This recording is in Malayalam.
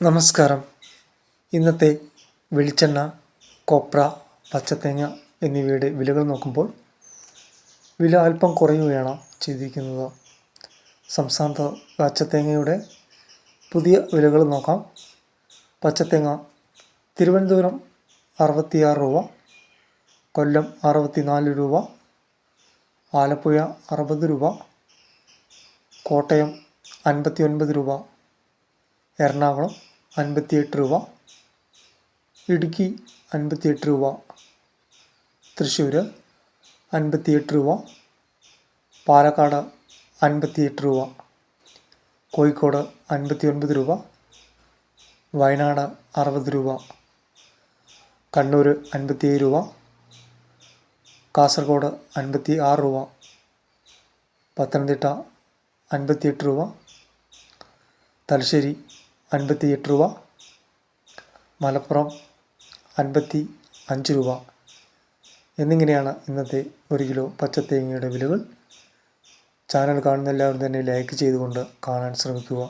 നമസ്കാരം. ഇന്നത്തെ വെളിച്ചെണ്ണ, കൊപ്ര, പച്ചത്തേങ്ങ എന്നിവയുടെ വിലകൾ നോക്കുമ്പോൾ വില അല്പം കുറയുകയാണ് ചെയ്തിരിക്കുന്നത്. സംസ്ഥാനത്ത് പച്ചത്തേങ്ങയുടെ പുതിയ വിലകൾ നോക്കാം. പച്ചത്തേങ്ങ തിരുവനന്തപുരം 66 രൂപ, കൊല്ലം 64 രൂപ, ആലപ്പുഴ 60 രൂപ, കോട്ടയം 59 രൂപ, എറണാകുളം 58 രൂപ, ഇടുക്കി 58 രൂപ, തൃശ്ശൂർ 58 രൂപ, പാലക്കാട് 58 രൂപ, കോഴിക്കോട് 59 രൂപ, വയനാട് 60 രൂപ, കണ്ണൂർ 57 രൂപ, കാസർഗോഡ് 56 രൂപ, പത്തനംതിട്ട 58 രൂപ, തലശ്ശേരി 58 രൂപ, മലപ്പുറം 55 രൂപ എന്നിങ്ങനെയാണ് ഇന്നത്തെ 1 കിലോ പച്ചത്തേങ്ങയുടെ വിലകൾ. ചാനൽ കാണുന്ന എല്ലാവരും തന്നെ ലൈക്ക് ചെയ്തുകൊണ്ട് കാണാൻ ശ്രമിക്കുക.